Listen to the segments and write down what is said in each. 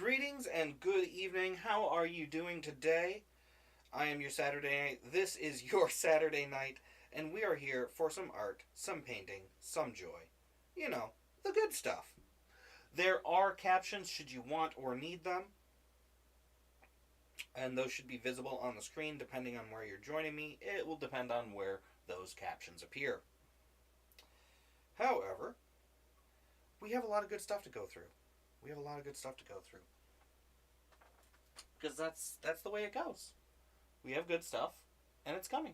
Greetings and good evening. How are you doing today? I am your Saturday night. This is your Saturday night, and we are here for some art, some painting, some joy. You know, the good stuff. There are captions should you want or need them, and those should be visible on the screen depending on where you're joining me. It will depend on where those captions appear. However, we have a lot of good stuff to go through. We have a lot of good stuff to go through. Because that's the way it goes. We have good stuff, and it's coming.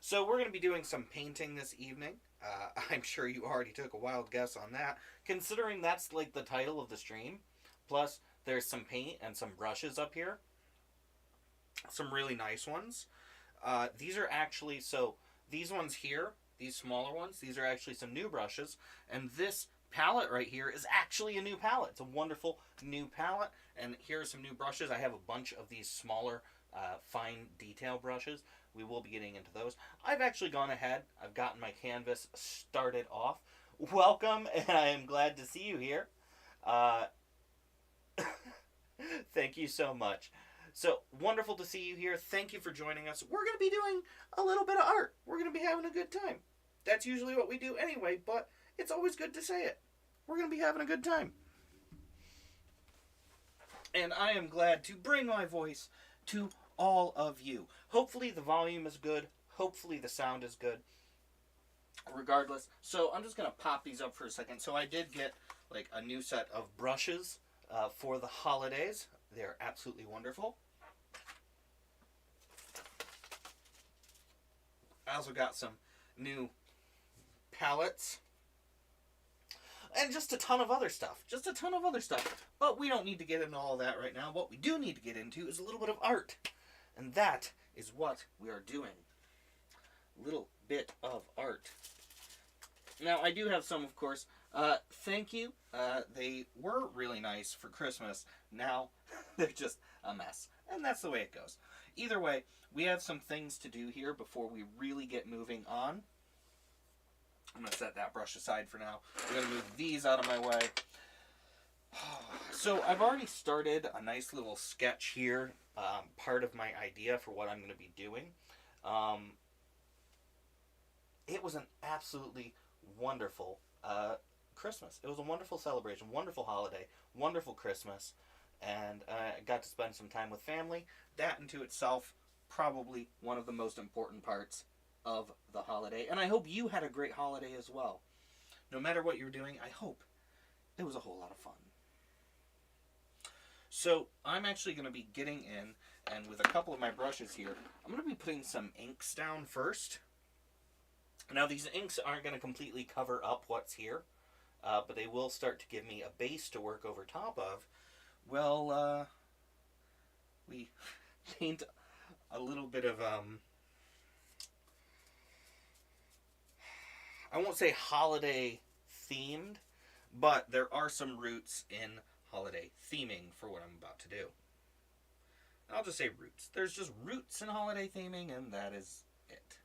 So we're going to be doing some painting this evening. I'm sure you already took a wild guess on that, considering that's like the title of the stream. Plus, there's some paint and some brushes up here. Some really nice ones. These are actually, so these ones here, these smaller ones, these are actually some new brushes. And this palette right here is actually a new palette. It's a wonderful new palette. And here are some new brushes. I have a bunch of these smaller fine detail brushes. We will be getting into those. I've actually gone ahead. I've gotten my canvas started off. Welcome, and I am glad to see you here. Thank you so much. So, wonderful to see you here. Thank you for joining us. We're going to be doing a little bit of art. We're going to be having a good time. That's usually what we do anyway, but it's always good to say it. We're going to be having a good time. And I am glad to bring my voice to all of you. Hopefully the volume is good. Hopefully the sound is good. Regardless. So I'm just going to pop these up for a second. So I did get like a new set of brushes for the holidays. They're absolutely wonderful. I also got some new palettes. And just a ton of other stuff. Just a ton of other stuff. But we don't need to get into all that right now. What we do need to get into is a little bit of art. And that is what we are doing. A little bit of art. Now, I do have some, of course. Thank you. They were really nice for Christmas. Now, they're just a mess. And that's the way it goes. Either way, we have some things to do here before we really get moving on. I'm going to set that brush aside for now. We're going to move these out of my way. So I've already started a nice little sketch here. Part of my idea for what I'm going to be doing. It was an absolutely wonderful Christmas. It was a wonderful celebration, wonderful holiday, wonderful Christmas. And I got to spend some time with family. That into itself, probably one of the most important parts of the holiday. And I hope you had a great holiday as well. No matter what you're doing, I hope it was a whole lot of fun. So I'm actually going to be getting in, and with a couple of my brushes here, I'm going to be putting some inks down first. Now these inks aren't going to completely cover up what's here, but they will start to give me a base to work over top of. Well, we paint a little bit of I won't say holiday themed, but there are some roots in holiday theming for what I'm about to do. I'll just say roots. There's just roots in holiday theming, and that is it.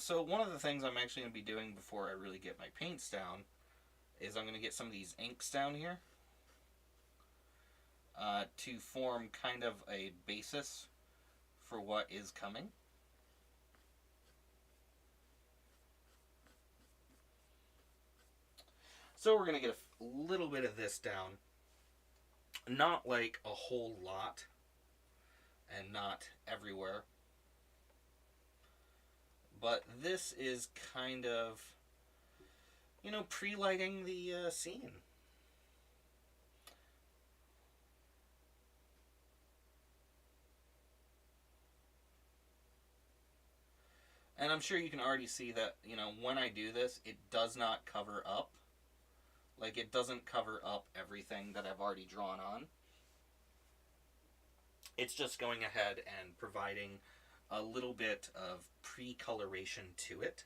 So one of the things I'm actually going to be doing before I really get my paints down is I'm going to get some of these inks down here to form kind of a basis for what is coming. So we're going to get a little bit of this down. Not like a whole lot. And not everywhere. But this is kind of, you know, pre-lighting the scene. And I'm sure you can already see that, you know, when I do this, it does not cover up. Like, it doesn't cover up everything that I've already drawn on. It's just going ahead and providing a little bit of pre-coloration to it.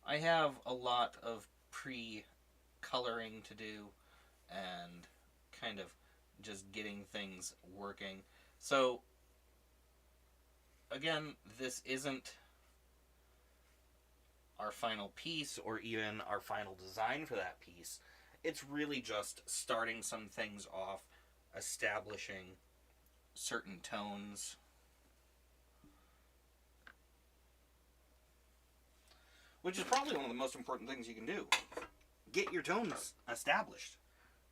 I have a lot of pre-coloring to do and kind of just getting things working. So again, this isn't our final piece or even our final design for that piece. It's really just starting some things off, establishing certain tones. Which is probably one of the most important things you can do. Get your tones established.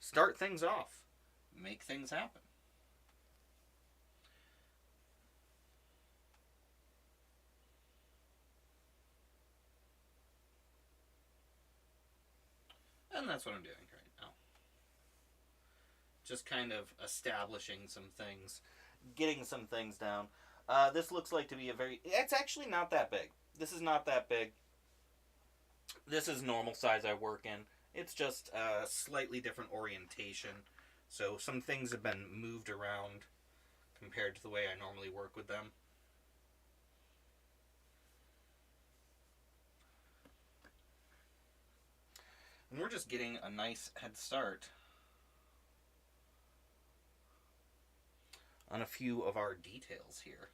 Start things off. Make things happen. And that's what I'm doing right now. Just kind of establishing some things. Getting some things down. This looks like to be a very... It's actually not that big. This is not that big. This is normal size I work in. It's just a slightly different orientation. So some things have been moved around compared to the way I normally work with them. And we're just getting a nice head start on a few of our details here.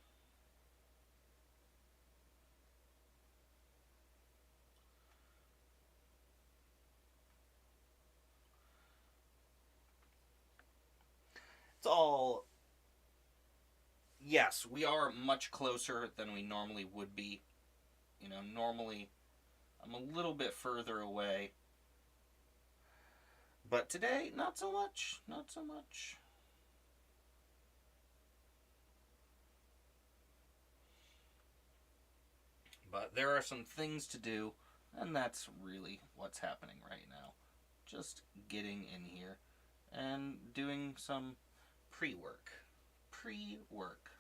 It's all... Yes, we are much closer than we normally would be. You know, normally I'm a little bit further away. But today, not so much. Not so much. But there are some things to do, and that's really what's happening right now. Just getting in here and doing some pre-work. Pre-work.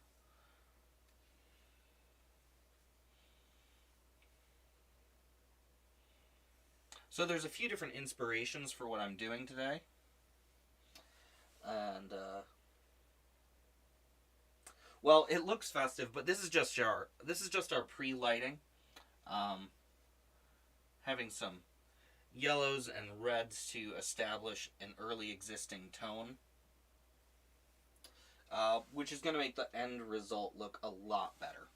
So there's a few different inspirations for what I'm doing today. And, well, it looks festive, but this is just our pre-lighting. Having some yellows and reds to establish an early existing tone. Which is going to make the end result look a lot better.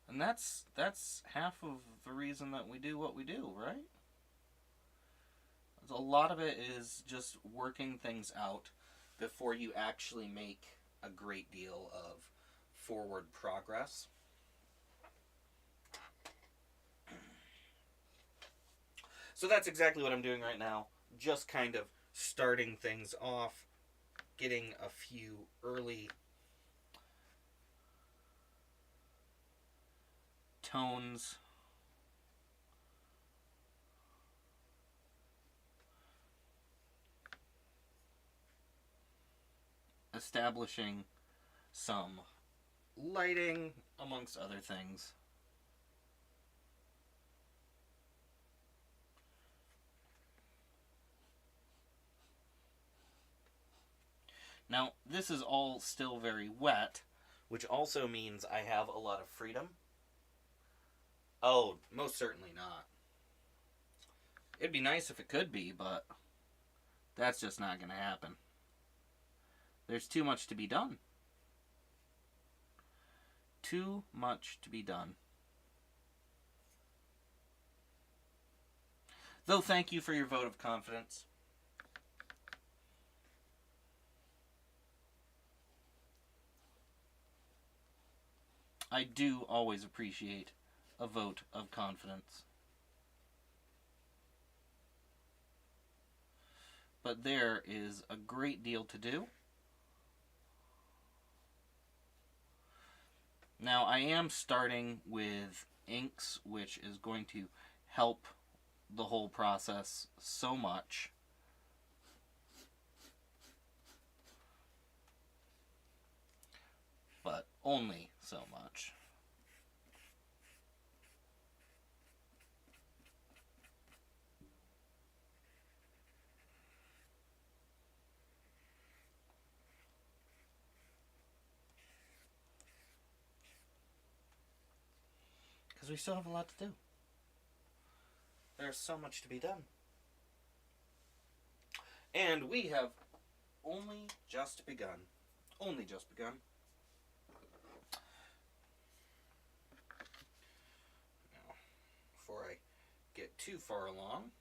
And that's half of the reason that we do what we do, right? A lot of it is just working things out before you actually make a great deal of forward progress. So that's exactly what I'm doing right now. Just kind of starting things off, getting a few early tones. Establishing some lighting, amongst other things. Now, this is all still very wet, which also means I have a lot of freedom. Oh, most certainly not. It'd be nice if it could be, but that's just not going to happen. There's too much to be done. Too much to be done. Though, thank you for your vote of confidence. I do always appreciate a vote of confidence. But there is a great deal to do. Now, I am starting with inks, which is going to help the whole process so much. But only so much. Because we still have a lot to do. There's so much to be done. And we have only just begun. only just begun. Now, before I get too far along,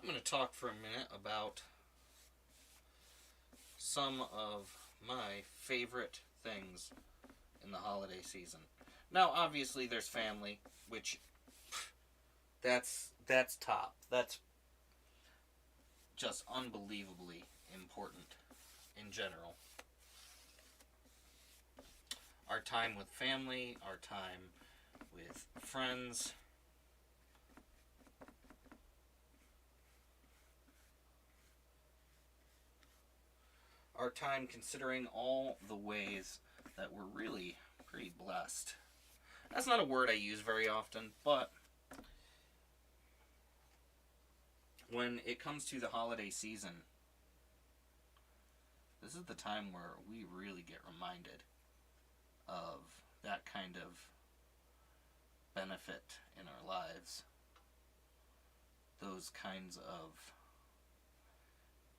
I'm going to talk for a minute about some of my favorite things in the holiday season. Now, obviously, there's family, which that's top. That's just unbelievably important in general. Our time with family, our time with friends, our time considering all the ways that we're really pretty blessed. That's not a word I use very often, but when it comes to the holiday season, this is the time where we really get reminded of that kind of benefit in our lives. Those kinds of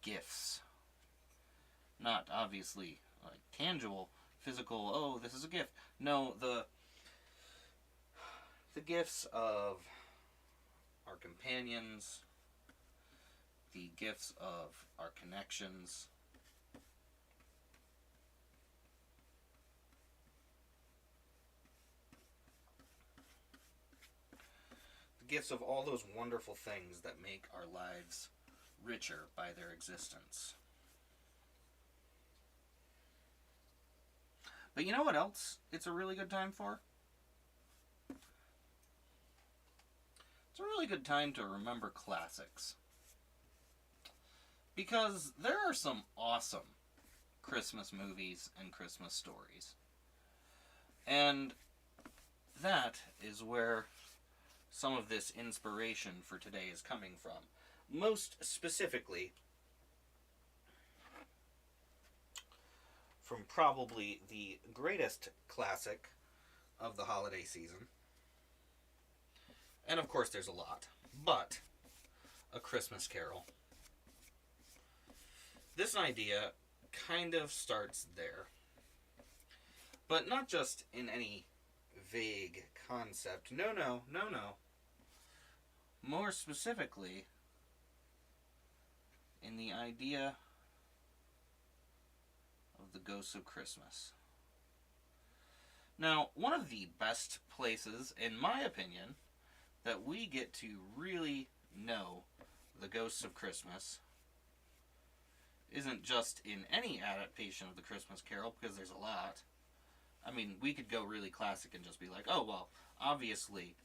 gifts. Not obviously like tangible, physical, oh, this is a gift. No, the gifts of our companions, the gifts of our connections, the gifts of all those wonderful things that make our lives richer by their existence. But you know what else it's a really good time for? It's a really good time to remember classics. Because there are some awesome Christmas movies and Christmas stories. And that is where some of this inspiration for today is coming from. Most specifically, from probably the greatest classic of the holiday season. And of course there's a lot. But A Christmas Carol. This idea kind of starts there. But not just in any vague concept. No. More specifically, in the idea of the ghosts of Christmas. Now, one of the best places, in my opinion, that we get to really know the ghosts of Christmas isn't just in any adaptation of the Christmas Carol, because there's a lot. I mean, we could go really classic and just be like, oh, well, obviously,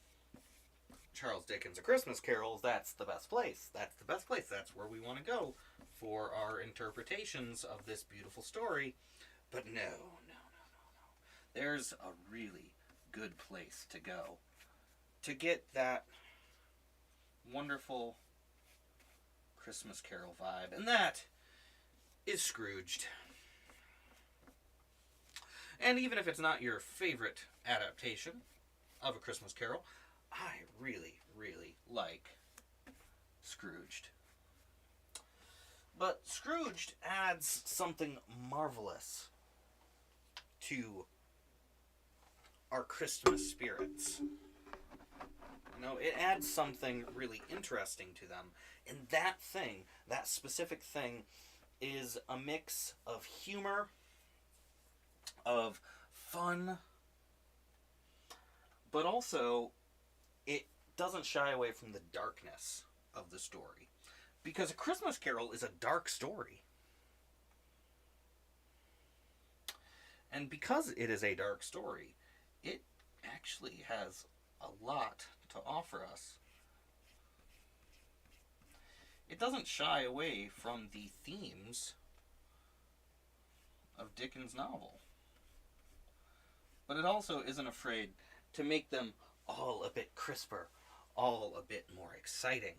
Charles Dickens' A Christmas Carol, that's the best place. That's the best place. That's where we want to go for our interpretations of this beautiful story. But no. There's a really good place to go to get that wonderful Christmas Carol vibe. And that is Scrooged. And even if it's not your favorite adaptation of A Christmas Carol, I really, really like Scrooged. But Scrooged adds something marvelous to our Christmas spirits. You know, it adds something really interesting to them. And that thing, that specific thing, is a mix of humor, of fun, but also it doesn't shy away from the darkness of the story. Because A Christmas Carol is a dark story. And because it is a dark story, it actually has a lot to offer us. It doesn't shy away from the themes of Dickens' novel. But it also isn't afraid to make them all a bit crisper, all a bit more exciting.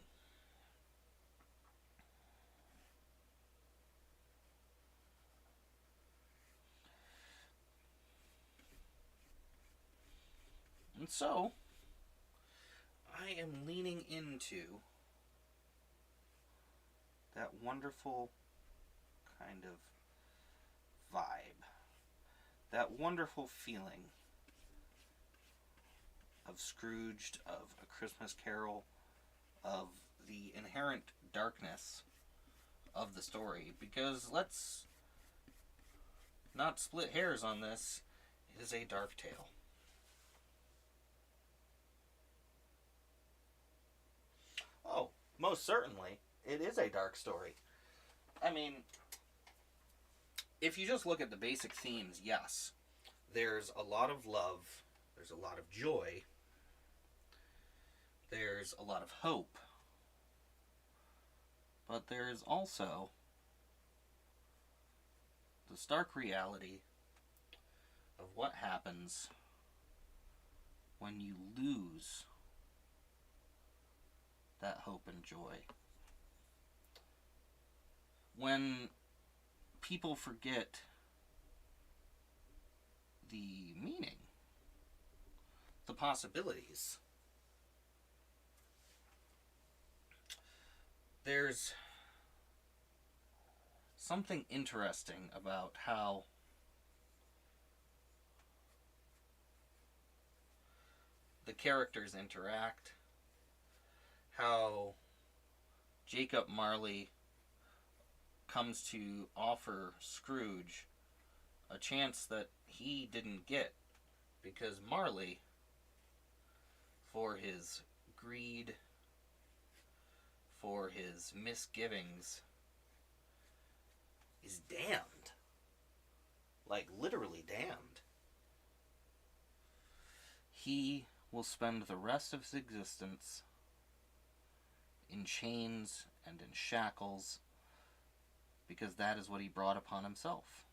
And so, I am leaning into that wonderful kind of vibe, that wonderful feeling of Scrooged, of A Christmas Carol, of the inherent darkness of the story. Because let's not split hairs on this, it is a dark tale. Oh, most certainly, it is a dark story. I mean, if you just look at the basic themes, yes, there's a lot of love, there's a lot of joy, there's a lot of hope, but there's also the stark reality of what happens when you lose that hope and joy. When people forget the meaning, the possibilities. There's something interesting about how the characters interact, how Jacob Marley comes to offer Scrooge a chance that he didn't get, because Marley, for his greed, for his misgivings, is damned. Like, literally damned. He will spend the rest of his existence in chains and in shackles, because that is what he brought upon himself.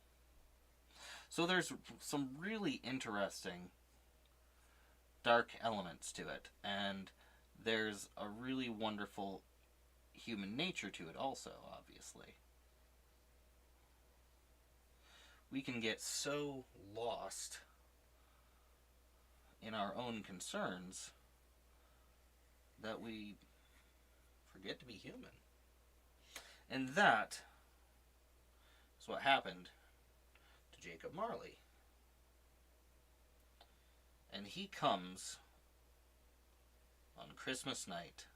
So there's some really interesting dark elements to it, and there's a really wonderful human nature to it also, obviously. We can get so lost in our own concerns that we forget to be human. And that is what happened to Jacob Marley. And he comes on Christmas night,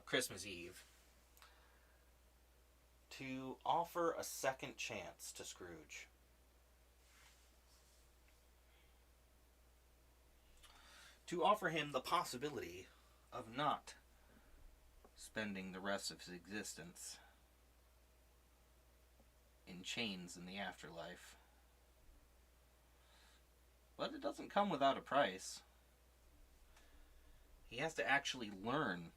Christmas Eve, to offer a second chance to Scrooge. To offer him the possibility of not spending the rest of his existence in chains in the afterlife. But it doesn't come without a price. He has to actually learn.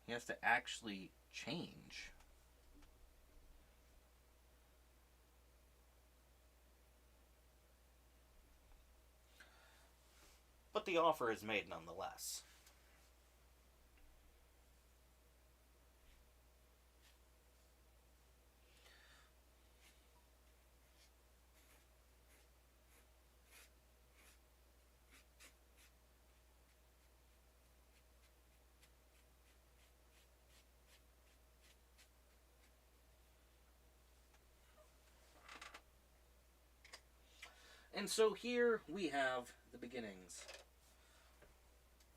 He has to actually change. But the offer is made nonetheless. And so here we have the beginnings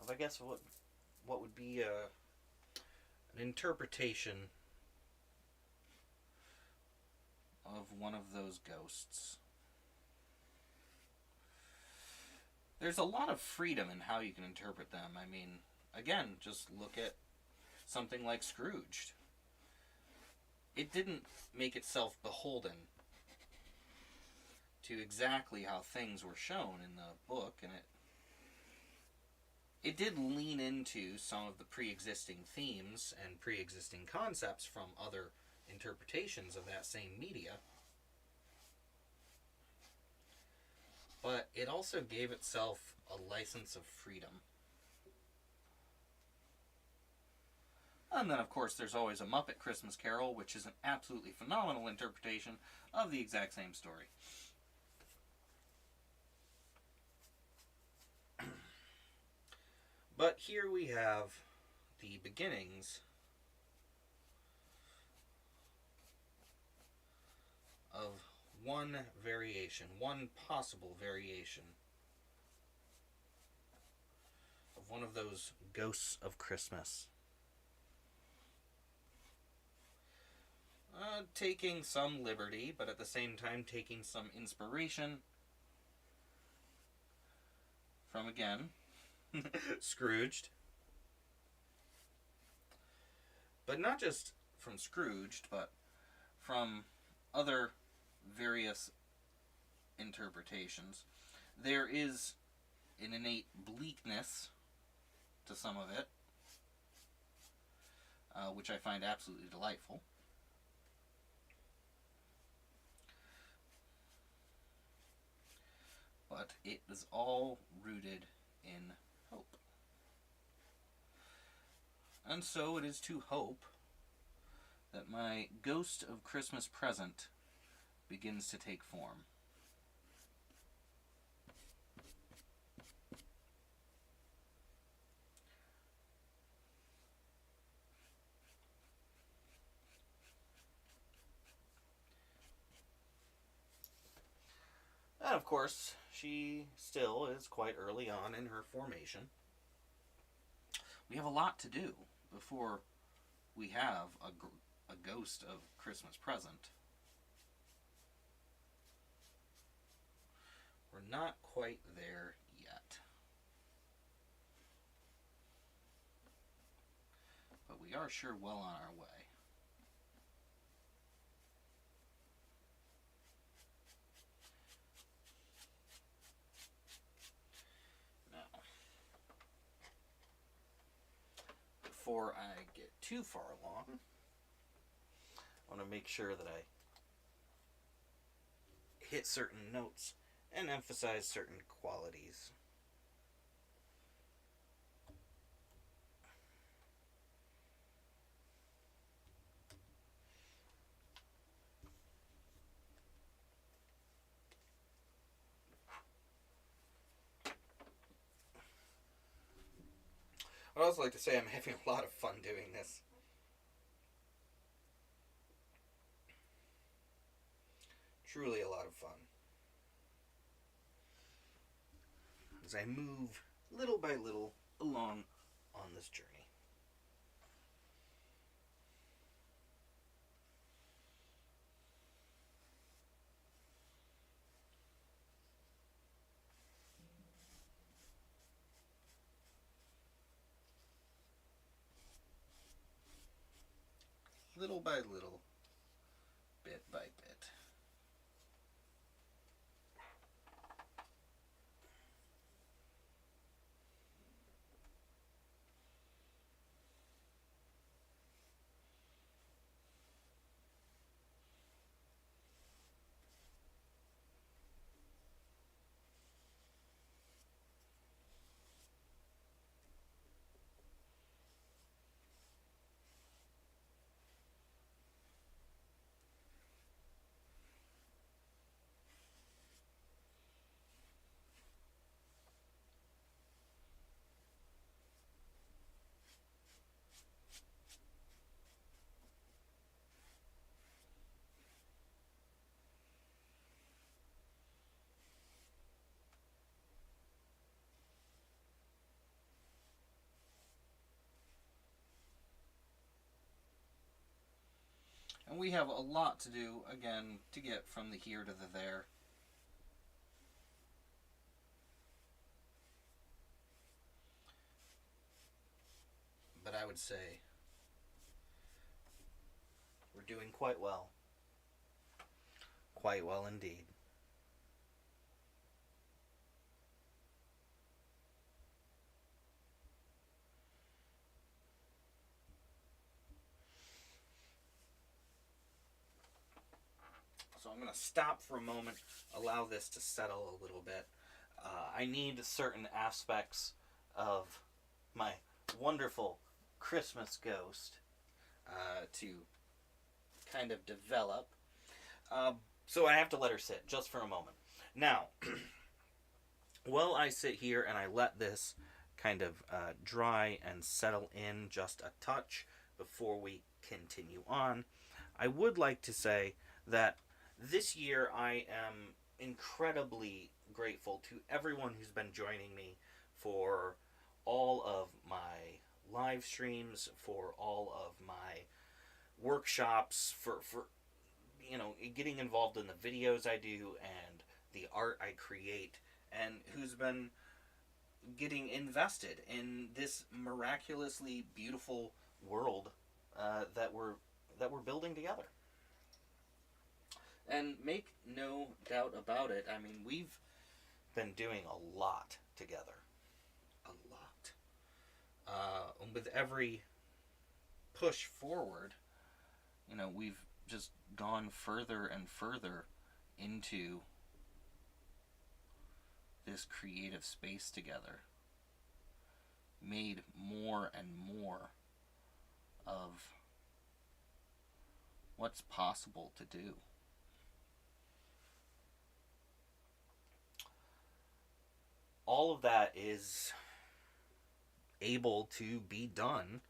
of, I guess, what would be an interpretation of one of those ghosts. There's a lot of freedom in how you can interpret them. I mean, again, just look at something like Scrooged. It didn't make itself beholden to exactly how things were shown in the book, and it did lean into some of the pre-existing themes and pre-existing concepts from other interpretations of that same media. But it also gave itself a license of freedom. And then, of course, there's always A Muppet Christmas Carol, which is an absolutely phenomenal interpretation of the exact same story. But here we have the beginnings of one variation, one possible variation of one of those ghosts of Christmas. Taking some liberty, but at the same time taking some inspiration from, again, Scrooged. But not just from Scrooged, but from other various interpretations. There is an innate bleakness to some of it, which I find absolutely delightful. But it is all rooted in hope. And so it is to hope that my Ghost of Christmas Present begins to take form. And of course, she still is quite early on in her formation. We have a lot to do before we have a Ghost of Christmas Present. We're not quite there yet. But we are sure well on our way. Before I get too far along, I want to make sure that I hit certain notes and emphasize certain qualities. I'd also like to say I'm having a lot of fun doing this. Truly a lot of fun. As I move little by little along on this journey. Little by little, bit by bit. And we have a lot to do, again, to get from the here to the there. But I would say we're doing quite well. Quite well indeed. So I'm going to stop for a moment, allow this to settle a little bit. I need certain aspects of my wonderful Christmas ghost to kind of develop. So I have to let her sit just for a moment. Now, while I sit here and I let this kind of dry and settle in just a touch before we continue on, I would like to say that this year I am incredibly grateful to everyone who's been joining me for all of my live streams, for all of my workshops, for getting involved in the videos I do and the art I create, and who's been getting invested in this miraculously beautiful world that we're building together. And make no doubt about it, I mean, we've been doing a lot together. A lot. With every push forward, we've just gone further and further into this creative space together. Made more and more of what's possible to do. All of that is able to be done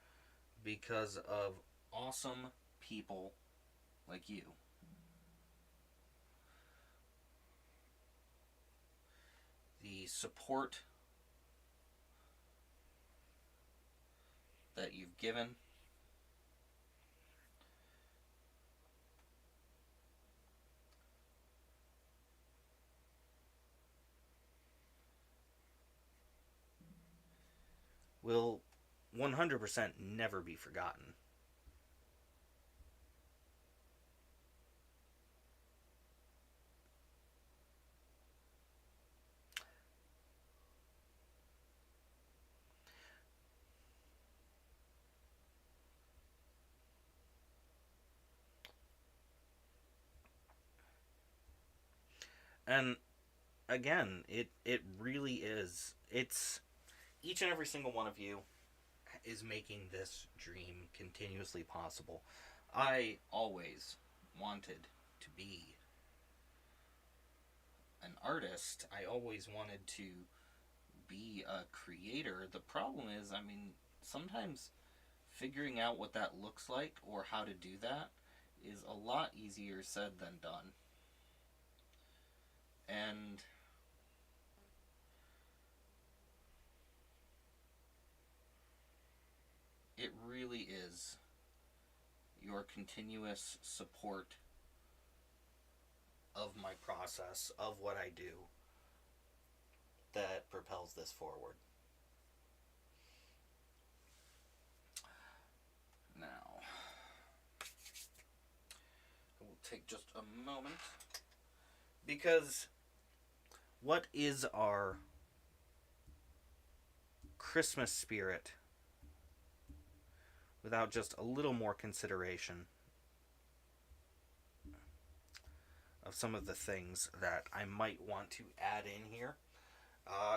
because of awesome people like you. The support that you've given, will 100% never be forgotten. And again, it really is. It's each and every single one of you is making this dream continuously possible. I always wanted to be an artist. I always wanted to be a creator. The problem is, I mean, sometimes figuring out what that looks like or how to do that is a lot easier said than done. And it really is your continuous support of my process, of what I do, that propels this forward. Now, I will take just a moment, because what is our Christmas spirit without just a little more consideration of some of the things that I might want to add in here?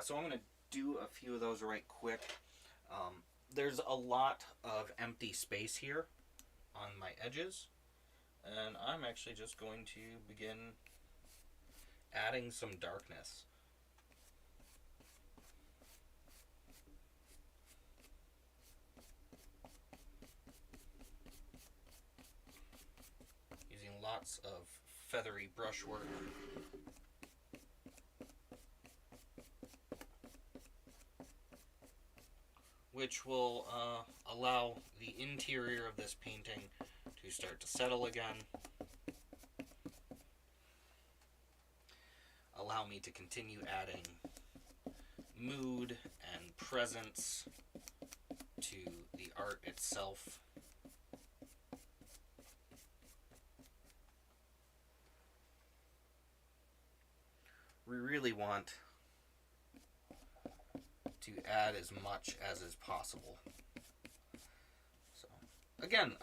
So I'm going to do a few of those right quick. There's a lot of empty space here on my edges, and I'm actually just going to begin adding some darkness. Using lots of feathery brushwork. Which will allow the interior of this painting to start to settle again. Allow me to continue adding mood and presence to the art itself. We really want to add as much as is possible. So, again,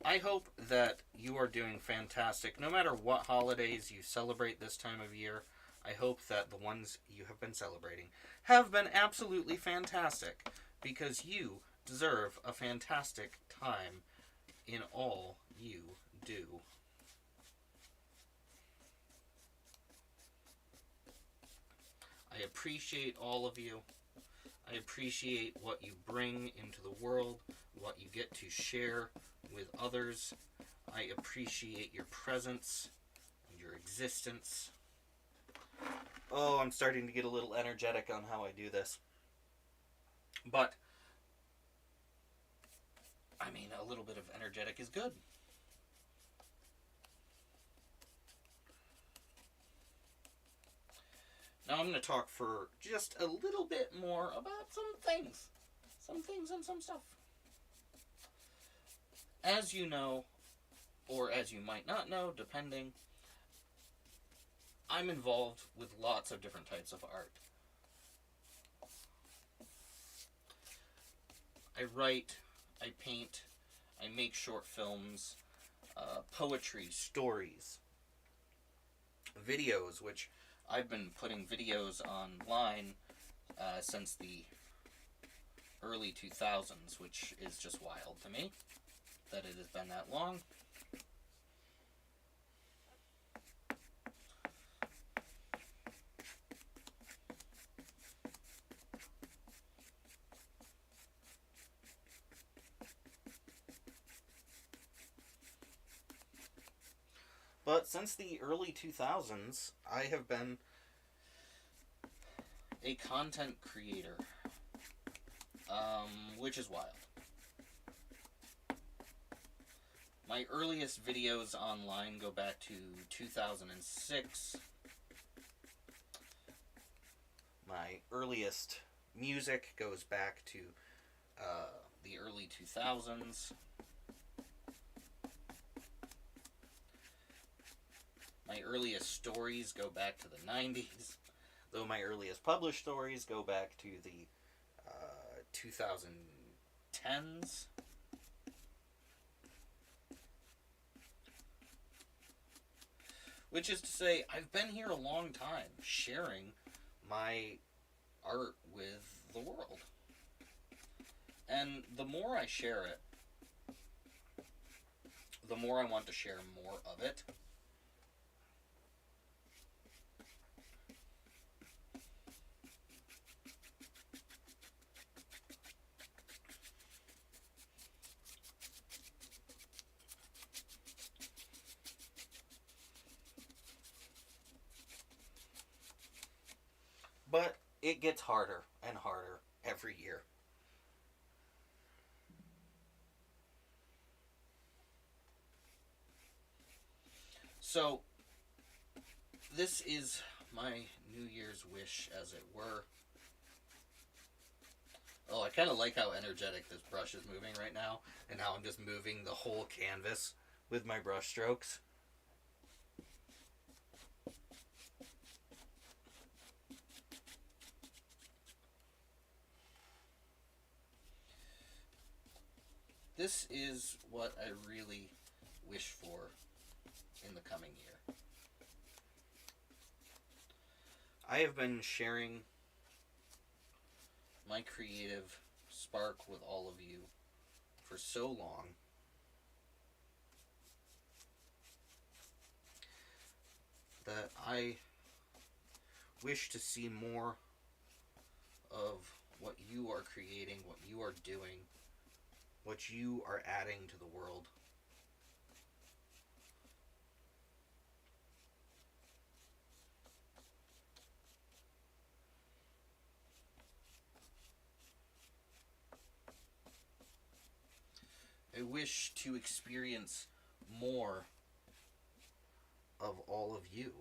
I hope that you are doing fantastic. No matter what holidays you celebrate this time of year, I hope that the ones you have been celebrating have been absolutely fantastic, because you deserve a fantastic time in all you do. I appreciate all of you. I appreciate what you bring into the world, what you get to share with others. I appreciate your presence and your existence. Oh, I'm starting to get a little energetic on how I do this. But, I mean, a little bit of energetic is good. Now I'm going to talk for just a little bit more about some things. Some things and some stuff. As you know, or as you might not know, depending, I'm involved with lots of different types of art. I write, I paint, I make short films, poetry, stories, videos, which I've been putting videos online since the early 2000s, which is just wild to me that it has been that long. But since the early 2000s, I have been a content creator, which is wild. My earliest videos online go back to 2006. My earliest music goes back to the early 2000s. My earliest stories go back to the 90s, though my earliest published stories go back to the 2010s. Which is to say, I've been here a long time, sharing my art with the world. And the more I share it, the more I want to share more of it. But it gets harder and harder every year. So, this is my New Year's wish, as it were. Oh, I kind of like how energetic this brush is moving right now, and how I'm just moving the whole canvas with my brush strokes. This is what I really wish for in the coming year. I have been sharing my creative spark with all of you for so long that I wish to see more of what you are creating, what you are doing, what you are adding to the world. I wish to experience more of all of you.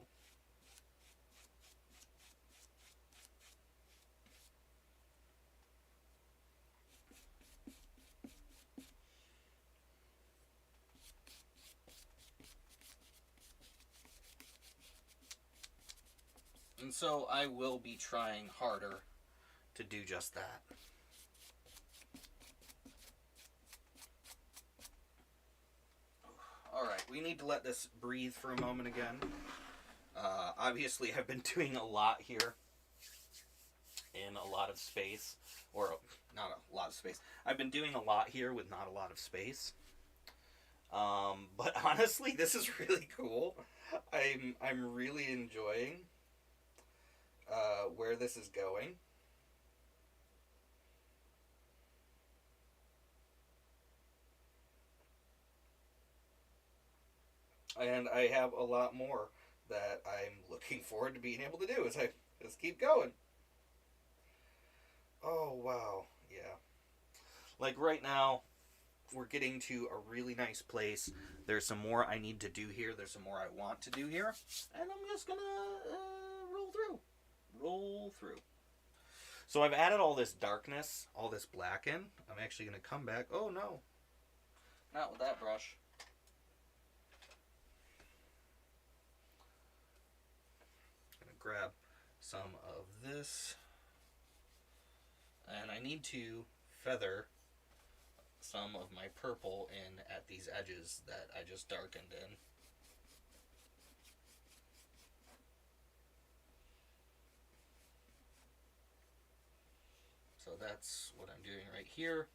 And so I will be trying harder to do just that. Alright, we need to let this breathe for a moment again. Obviously, I've been doing a lot here in a lot of space. Or, not a lot of space. I've been doing a lot here with not a lot of space. But honestly, this is really cool. I'm really enjoying where this is going. And I have a lot more that I'm looking forward to being able to do as I just keep going. Oh, wow. Yeah. Like right now, we're getting to a really nice place. There's some more I need to do here. There's some more I want to do here. And I'm just going to roll through. Roll through. So I've added all this darkness, all this black in. I'm actually going to come back. Oh, no. Not with that brush. I'm going to grab some of this. And I need to feather some of my purple in at these edges that I just darkened in. So that's what I'm doing right here.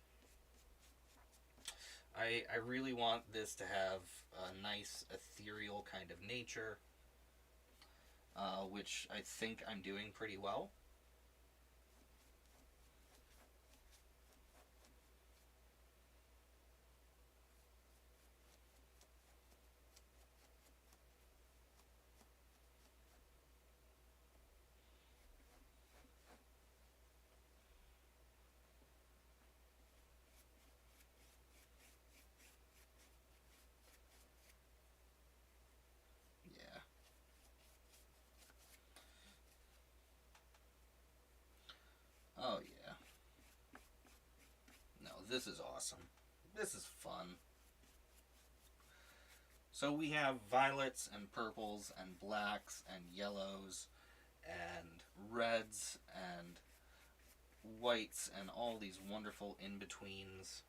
I really want this to have a nice ethereal kind of nature, which I think I'm doing pretty well. Yeah. Oh, yeah. No, this is awesome. This is fun. So we have violets and purples and blacks and yellows and reds and whites and all these wonderful in-betweens.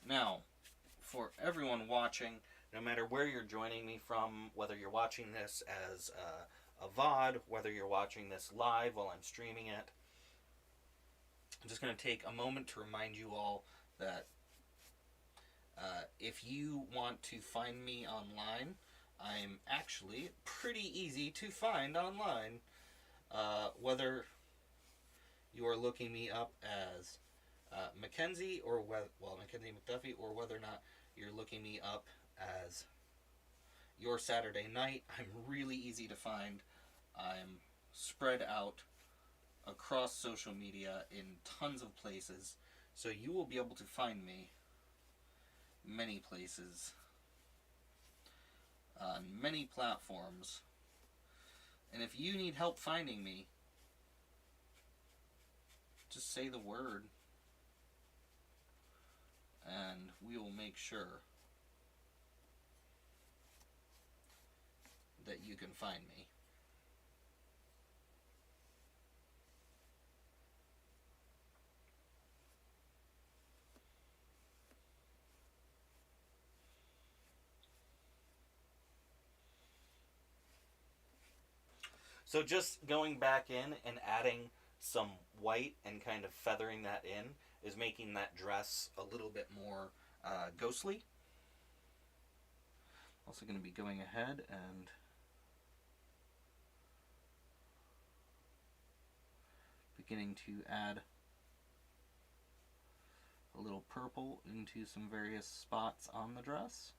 Now, for everyone watching, no matter where you're joining me from, whether you're watching this as a VOD, whether you're watching this live while I'm streaming it, I'm just going to take a moment to remind you all that if you want to find me online, I'm actually pretty easy to find online. Whether you are looking me up as Mackenzie or Mackenzie McDuffie, or whether or not you're looking me up as Your Saturday Night, I'm really easy to find. I'm spread out across social media in tons of places, so you will be able to find me many places on many platforms. And if you need help finding me, just say the word and we will make sure that you can find me. So just going back in and adding some white and kind of feathering that in is making that dress a little bit more ghostly. Also going to be going ahead and beginning to add a little purple into some various spots on the dress.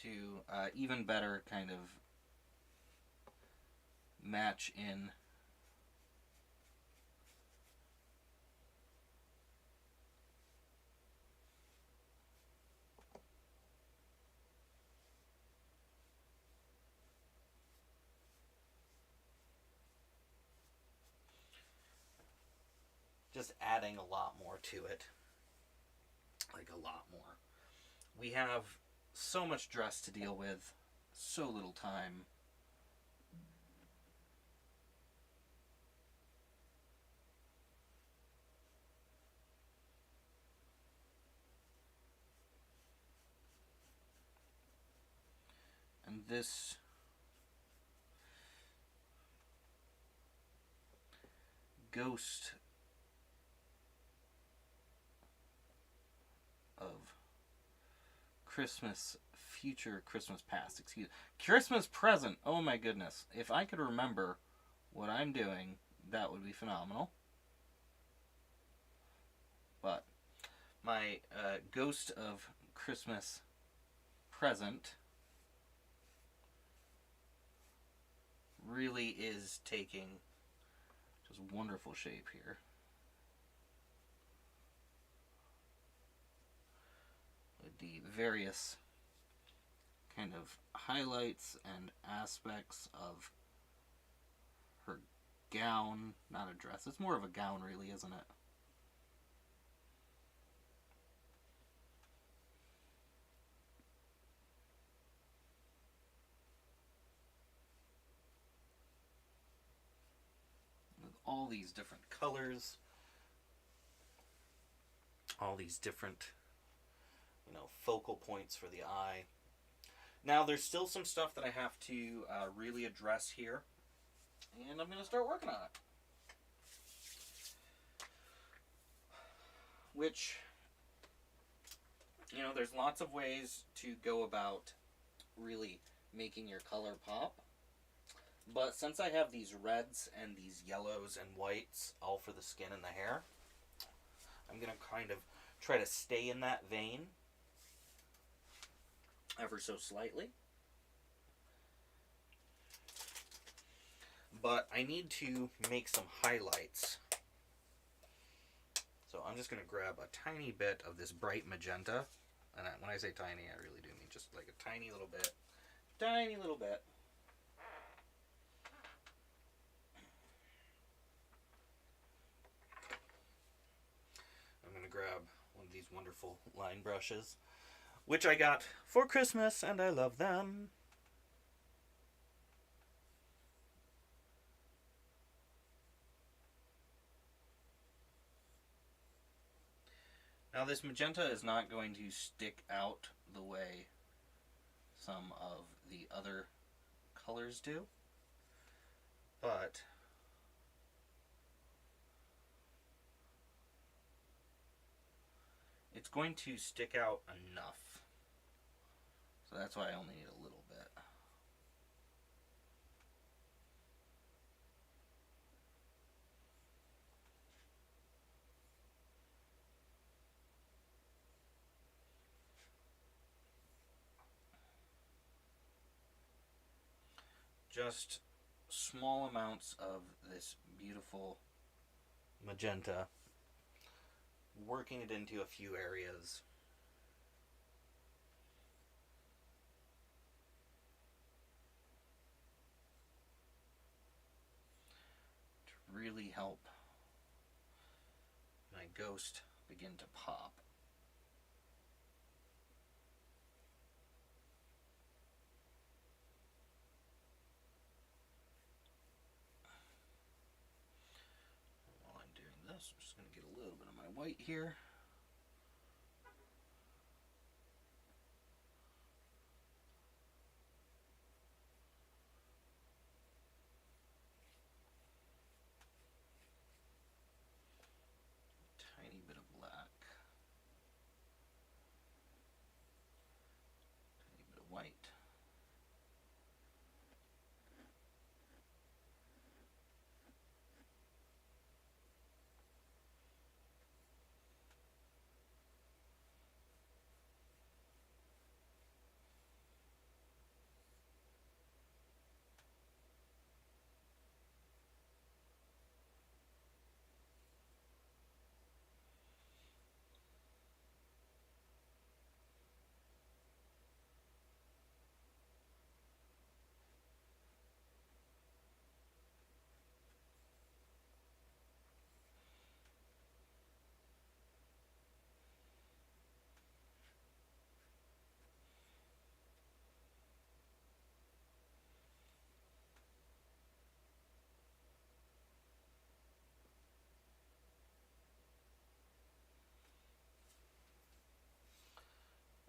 To even better kind of match in just adding a lot more to it. Like a lot more. We have so much dress to deal with, so little time. this ghost of Christmas future, Christmas past, excuse me. Christmas present. Oh my goodness. If I could remember what I'm doing, that would be phenomenal. But my ghost of Christmas present really is taking just wonderful shape here. With the various kind of highlights and aspects of her gown, not a dress. It's more of a gown, really, isn't it? With all these different colors, all these different, focal points for the eye. Now, there's still some stuff that I have to really address here, and I'm going to start working on it. Which, there's lots of ways to go about really making your color pop. But since I have these reds and these yellows and whites all for the skin and the hair, I'm going to kind of try to stay in that vein ever so slightly. But I need to make some highlights. So I'm just going to grab a tiny bit of this bright magenta. And when I say tiny, I really do mean just like a tiny little bit. Tiny little bit. I'm going to grab one of these wonderful line brushes, which I got for Christmas, and I love them. Now, this magenta is not going to stick out the way some of the other colors do, but it's going to stick out enough. So that's why I only need a little bit. Just small amounts of this beautiful magenta, working it into a few areas. To really help my ghost begin to pop. I'm just going to get a little bit of my white here. Tiny bit of black. Tiny bit of white.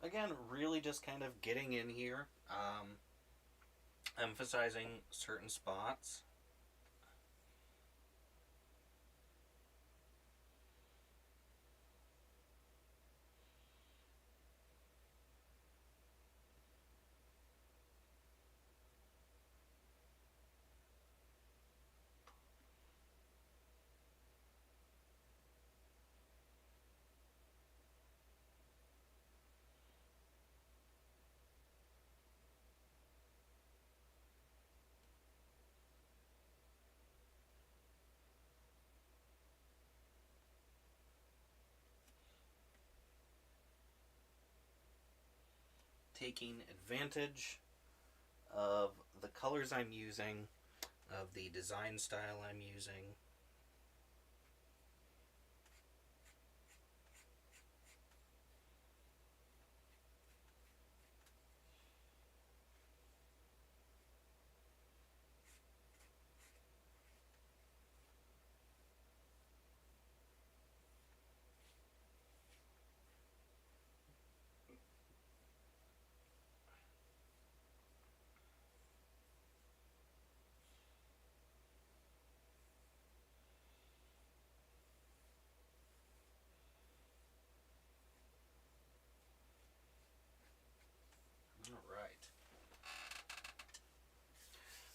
Again, really just kind of getting in here. emphasizing certain spots. Taking advantage of the colors I'm using, of the design style I'm using. Alright.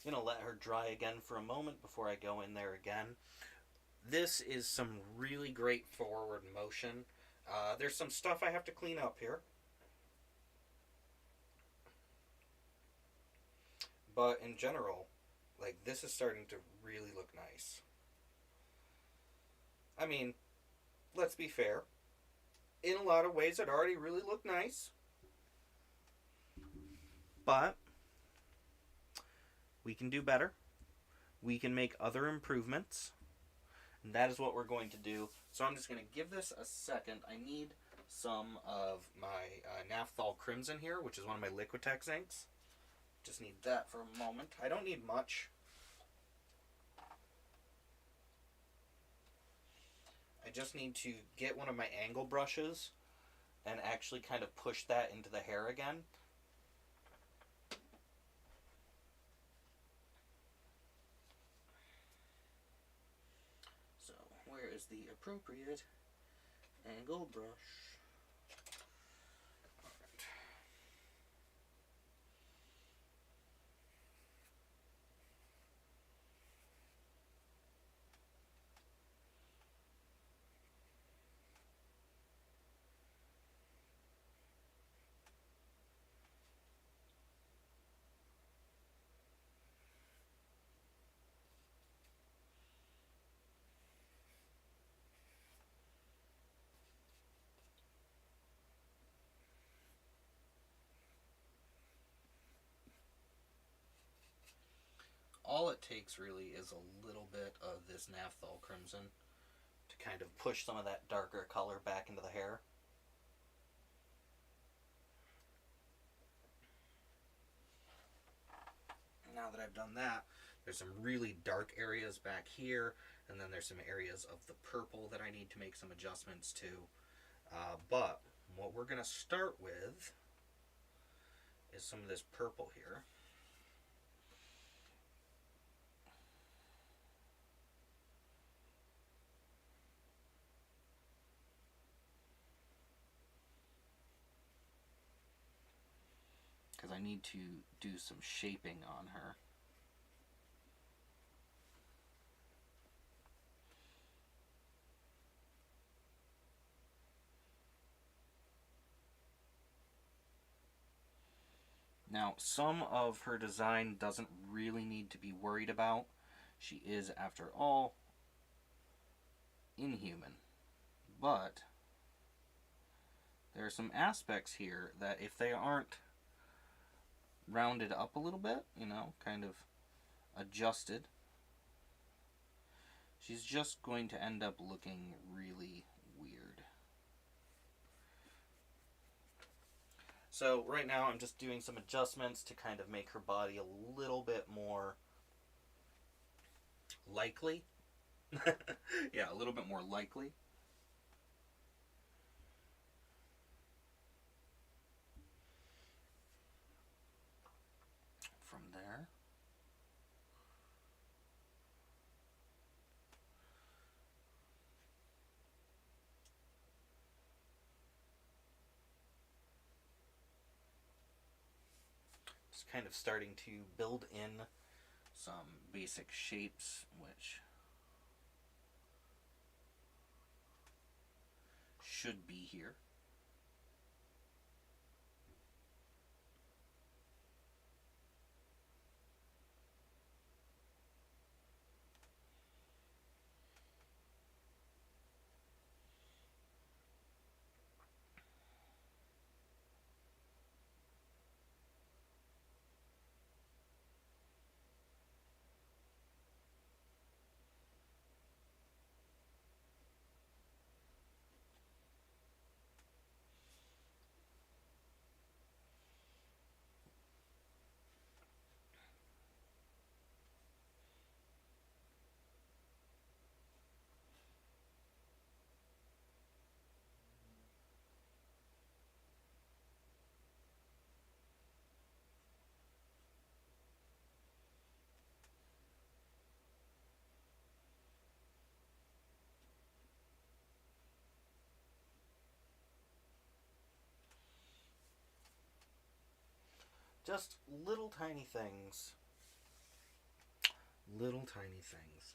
I'm going to let her dry again for a moment before I go in there again. This is some really great forward motion. There's some stuff I have to clean up here. But in general, like, this is starting to really look nice. I mean, let's be fair. In a lot of ways, it already really looked nice. But we can do better. We can make other improvements. And that is what we're going to do. So I'm just going to give this a second. I need some of my Naphthol Crimson here, which is one of my Liquitex inks. Just need that for a moment. I don't need much. I just need to get one of my angle brushes and actually kind of push that into the hair again. So, where is the appropriate angle brush? All it takes really is a little bit of this Naphthol Crimson to kind of push some of that darker color back into the hair. Now that I've done that, there's some really dark areas back here, and then there's some areas of the purple that I need to make some adjustments to. But what we're going to start with is some of this purple here. Because I need to do some shaping on her. Now, some of her design doesn't really need to be worried about. She is, after all, inhuman. But there are some aspects here that if they aren't rounded up a little bit, you know, kind of adjusted, she's just going to end up looking really weird. So right now I'm just doing some adjustments to kind of make her body a little bit more likely. Yeah, a little bit more likely. From there. Just kind of starting to build in some basic shapes, which should be here. Just little tiny things. Little tiny things.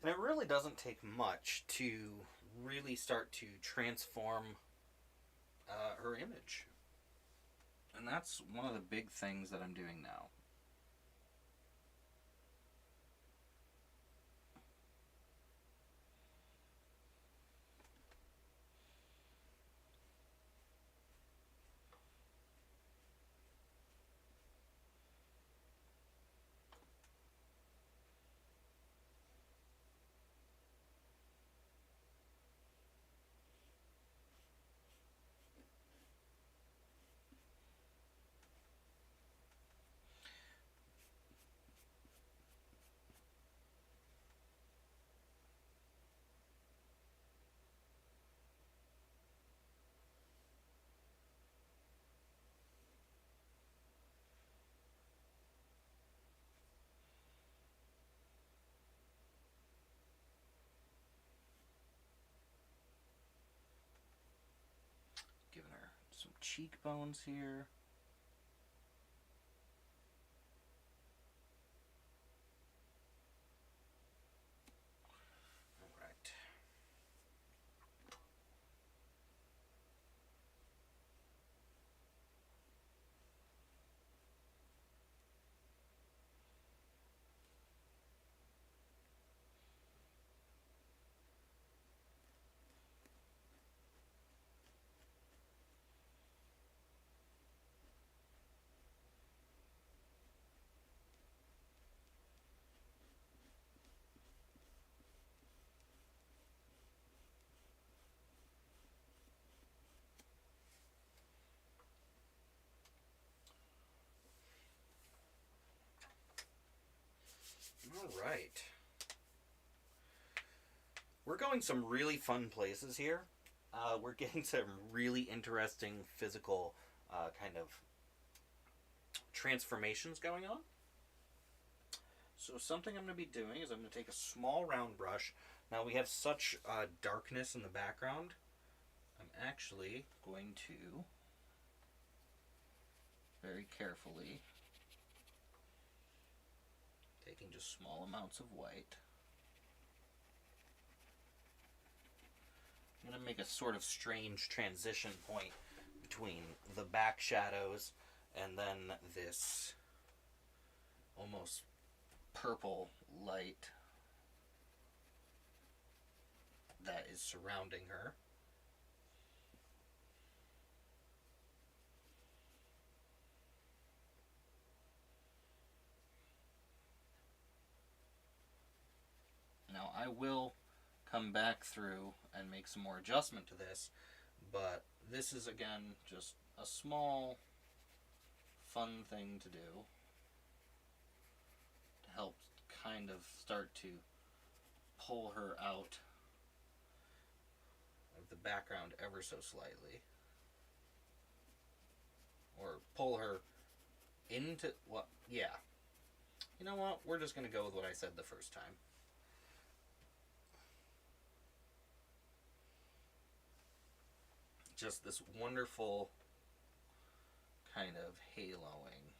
And it really doesn't take much to really start to transform her image. And that's one of the big things that I'm doing now. Giving her some cheekbones here. Alright. Alright. We're going some really fun places here. We're getting some really interesting physical kind of transformations going on. So something I'm going to be doing is I'm going to take a small round brush. Now we have such darkness in the background. I'm actually going to very carefully, taking just small amounts of white, I'm going to make a sort of strange transition point between the back shadows and then this almost purple light that is surrounding her. Now I will come back through and make some more adjustment to this, but this is again just a small fun thing to do to help kind of start to pull her out of the background ever so slightly, or pull her into what? Yeah, you know what, we're just going to go with what I said the first time. Just this wonderful kind of haloing.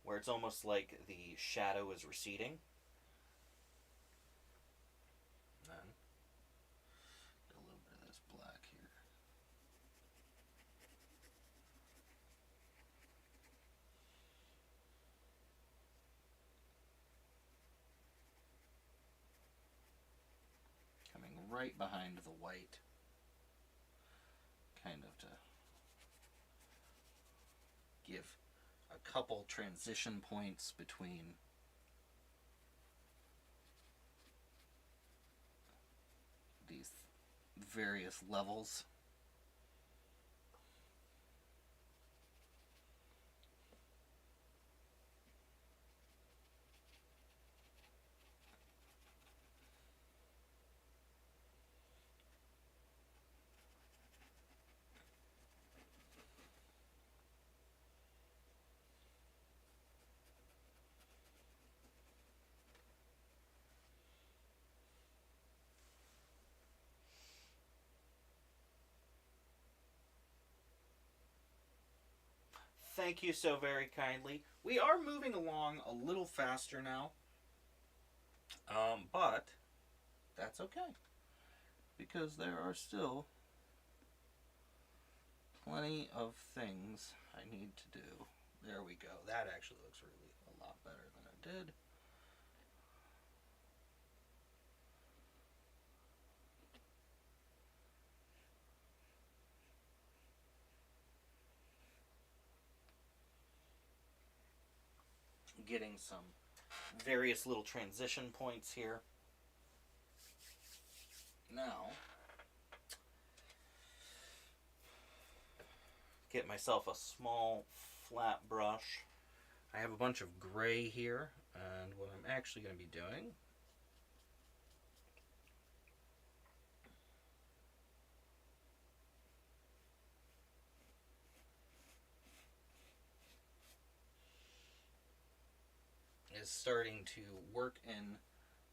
Where it's almost like the shadow is receding. Then get a little bit of this black here. Coming right behind the white. Kind of to give a couple transition points between these various levels. Thank you so very kindly. We are moving along a little faster now, but that's okay, because there are still plenty of things I need to do. There we go. That actually looks really a lot better than it did. Getting some various little transition points here. Now, get myself a small flat brush. I have a bunch of gray here, and what I'm actually going to be doing is starting to work in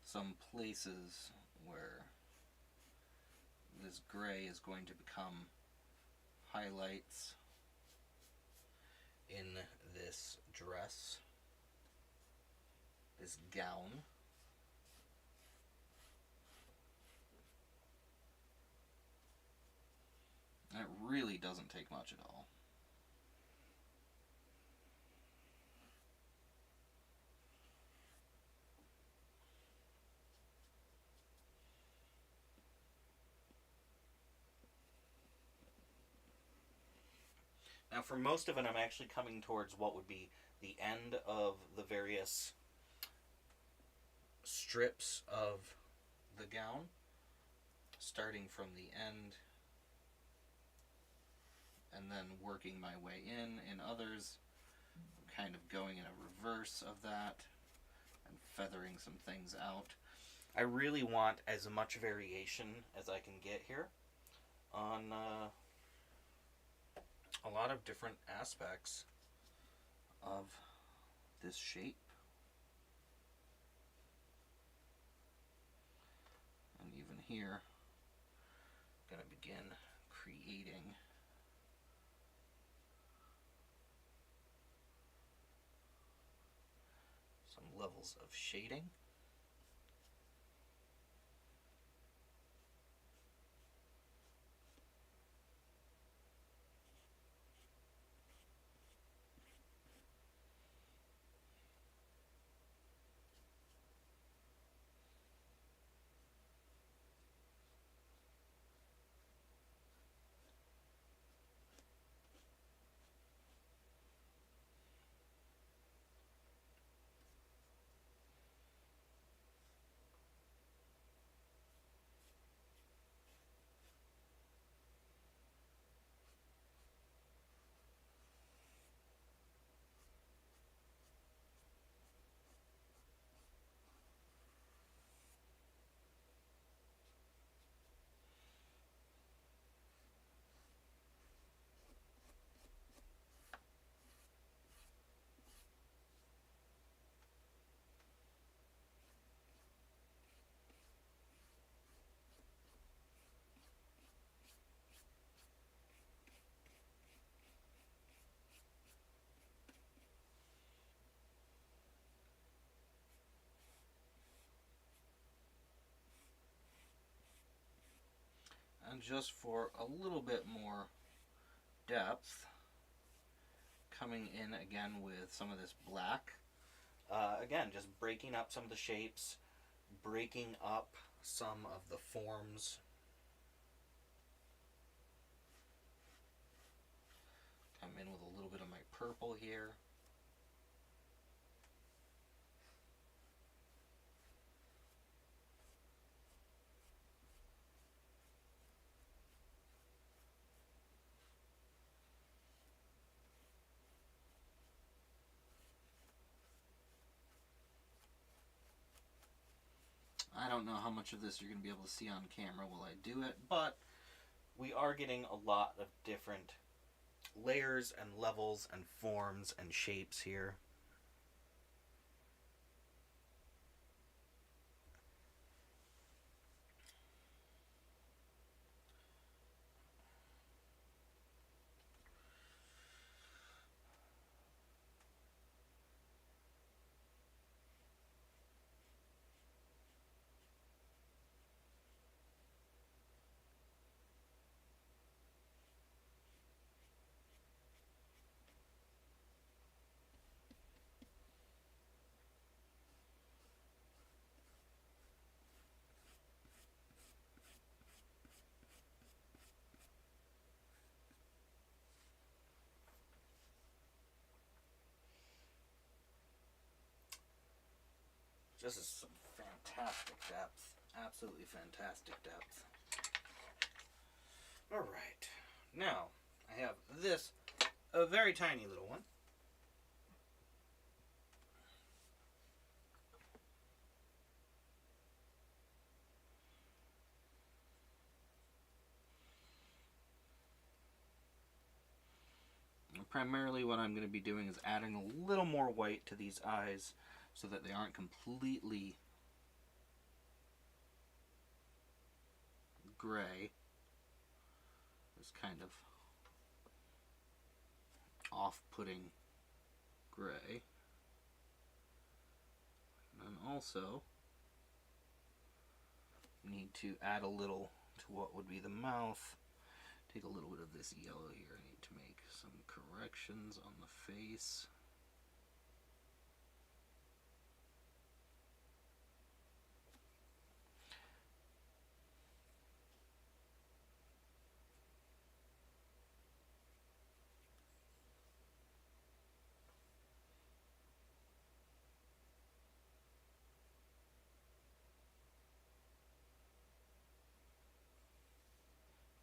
some places where this gray is going to become highlights in this dress, this gown. And it really doesn't take much at all. Now for most of it, I'm actually coming towards what would be the end of the various strips of the gown, starting from the end and then working my way in. In others, I'm kind of going in a reverse of that and feathering some things out. I really want as much variation as I can get here on a lot of different aspects of this shape. And even here, I'm going to begin creating some levels of shading. just for a little bit more depth, coming in again with some of this black. Again, just breaking up some of the shapes, breaking up some of the forms. Come in with a little bit of my purple here. I don't know how much of this you're going to be able to see on camera while I do it, but we are getting a lot of different layers and levels and forms and shapes here. This is some fantastic depth. Absolutely fantastic depth. Alright. Now, I have this, a very tiny little one. Primarily what I'm going to be doing is adding a little more white to these eyes so that they aren't completely gray. This kind of off-putting gray. And also need to add a little to what would be the mouth. Take a little bit of this yellow here. I need to make some corrections on the face.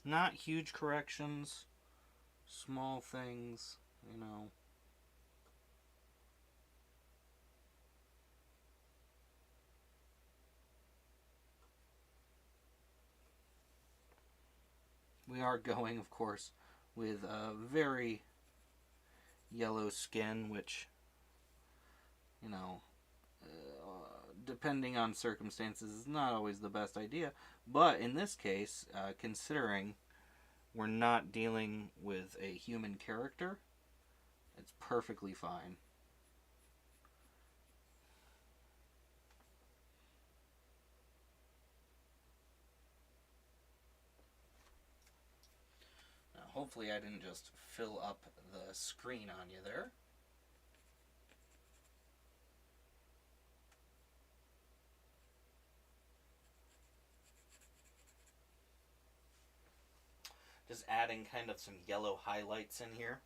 Not huge corrections, small things, you know. We are going, of course, with a very yellow skin, which, you know, depending on circumstances, is not always the best idea. But in this case, considering we're not dealing with a human character, it's perfectly fine. Now, hopefully I didn't just fill up the screen on you there. Just adding kind of some yellow highlights in here.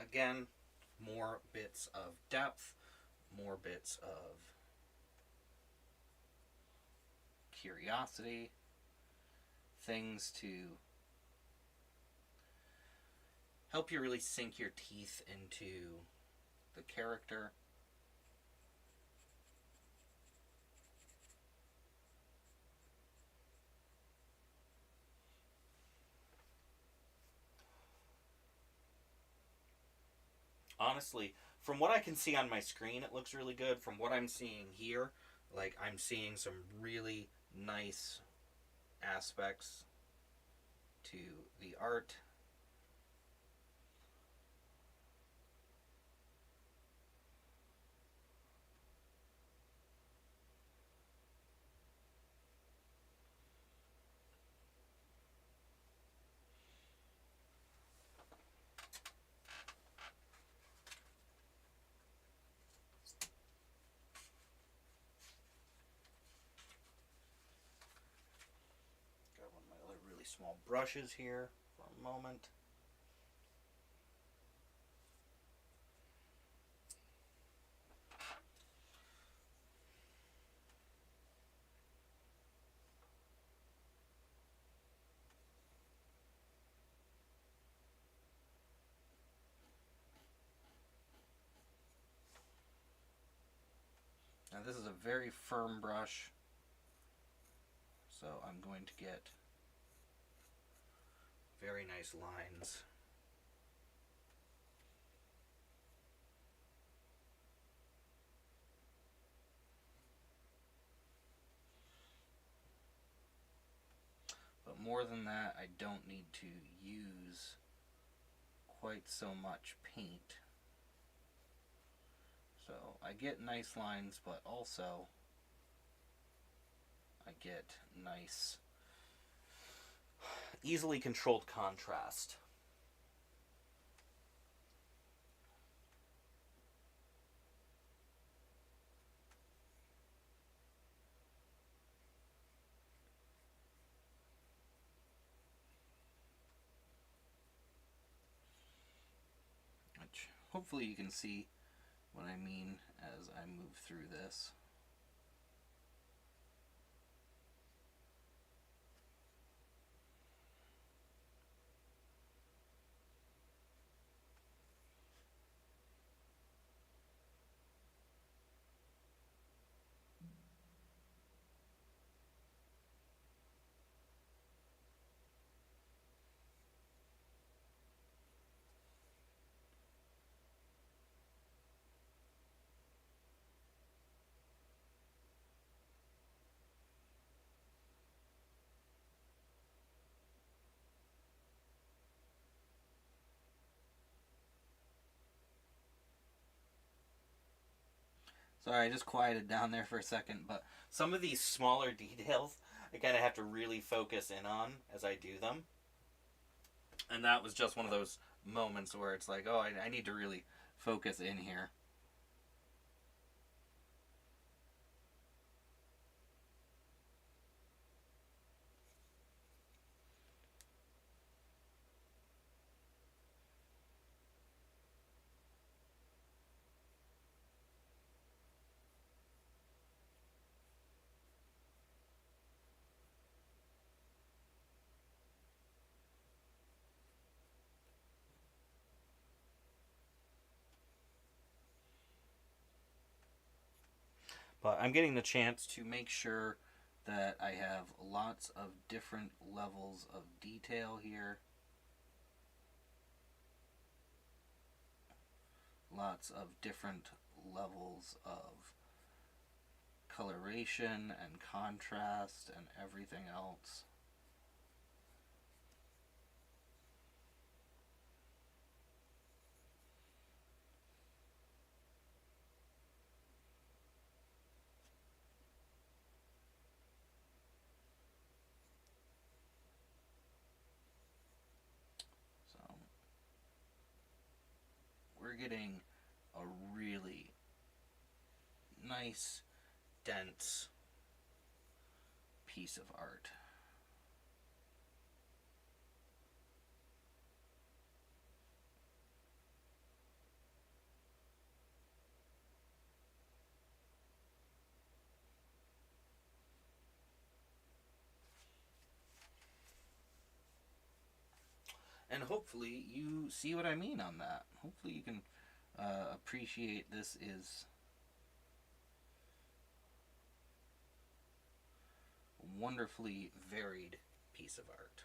Again, more bits of depth, more bits of curiosity, things to help you really sink your teeth into the character. Honestly, from what I can see on my screen, it looks really good. From what I'm seeing here, like, I'm seeing some really nice aspects to the art. these small brushes here for a moment. Now this is a very firm brush, so I'm going to get very nice lines. But more than that, I don't need to use quite so much paint. So I get nice lines, but also I get nice, easily controlled contrast. Which hopefully you can see what I mean as I move through this. Sorry, I just quieted down there for a second, but some of these smaller details I kind of have to really focus in on as I do them. And that was just one of those moments where it's like, oh, I need to really focus in here. But I'm getting the chance to make sure that I have lots of different levels of detail here. Lots of different levels of coloration and contrast and everything else. So we're getting a really nice, dense piece of art. And hopefully you see what I mean on that. Hopefully you can appreciate this is a wonderfully varied piece of art.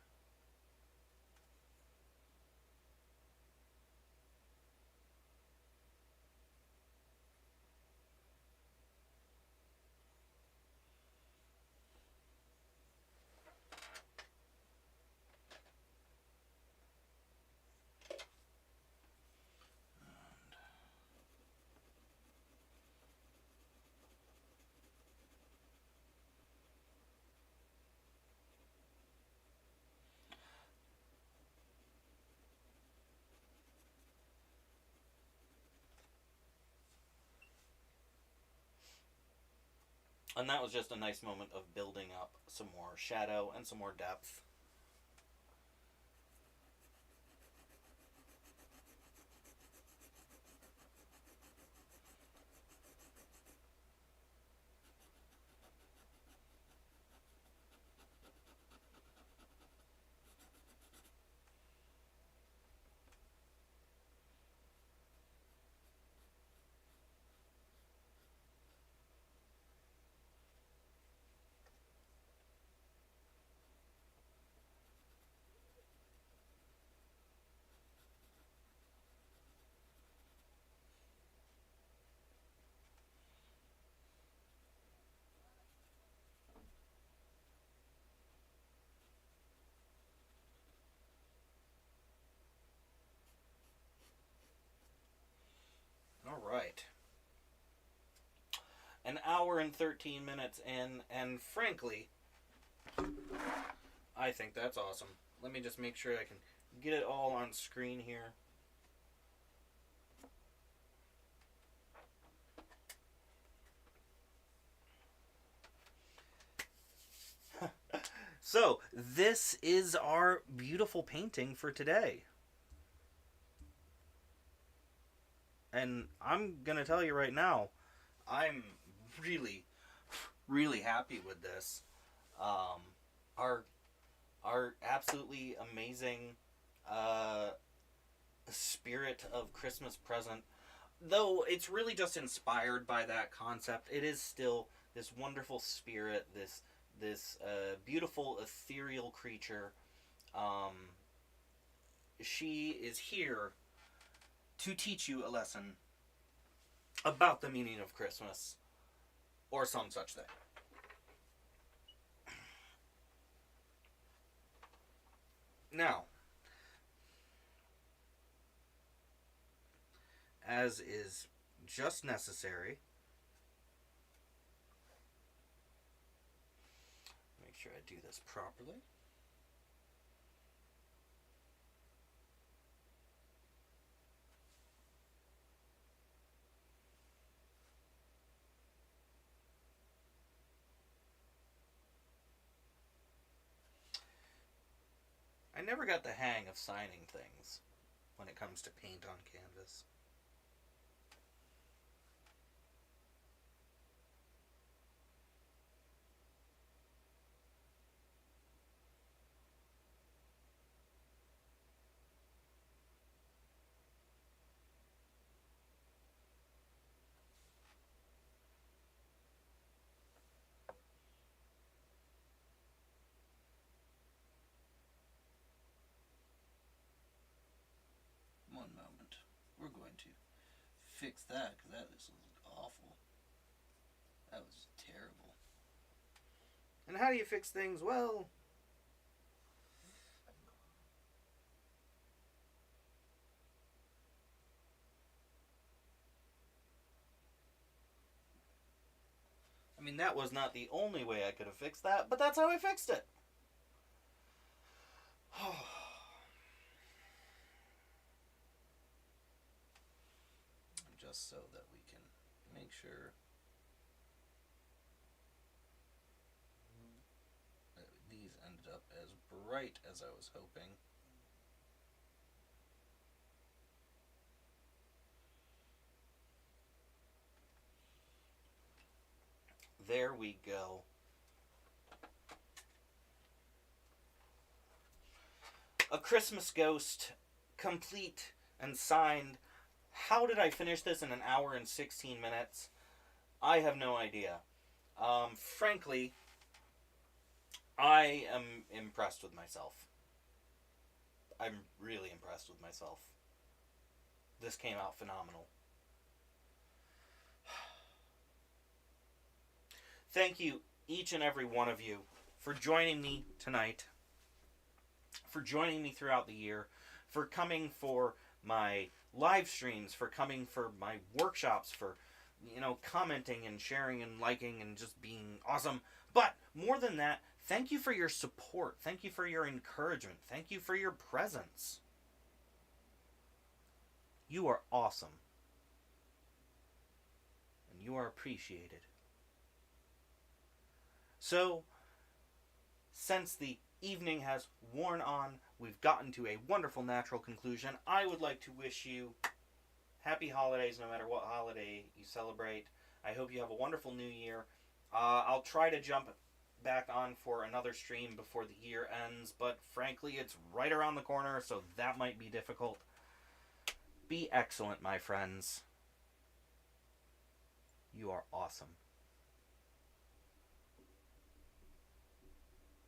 And that was just a nice moment of building up some more shadow and some more depth. right. An hour and 13 minutes in, and frankly, I think that's awesome. Let me just make sure I can get it all on screen here. So, this is our beautiful painting for today. And I'm going to tell you right now, I'm really, really happy with this. Our absolutely amazing spirit of Christmas present, though it's really just inspired by that concept, it is still this wonderful spirit, this beautiful ethereal creature. She is here to teach you a lesson about the meaning of Christmas, or some such thing. Now, as is just necessary, make sure I do this properly. I never got the hang of signing things when it comes to paint on canvas. One moment. We're going to fix that because that was awful. That was terrible. And how do you fix things? Well, I mean, that was not the only way I could have fixed that, but that's how I fixed it. Just so that we can make sure that these ended up as bright as I was hoping. There we go. A Christmas Ghost, complete and signed. How did I finish this in an hour and 16 minutes? I have no idea. Frankly, I am impressed with myself. I'm really impressed with myself. This came out phenomenal. Thank you, each and every one of you, for joining me tonight, for joining me throughout the year, for coming for my live streams, for coming for my workshops, for, commenting and sharing and liking and just being awesome. But more than that, thank you for your support. Thank you for your encouragement. Thank you for your presence. You are awesome. And you are appreciated. So, since the evening has worn on, we've gotten to a wonderful natural conclusion. I would like to wish you happy holidays no matter what holiday you celebrate. I hope you have a wonderful new year. I'll try to jump back on for another stream before the year ends, but frankly, it's right around the corner, so that might be difficult. Be excellent, my friends. You are awesome.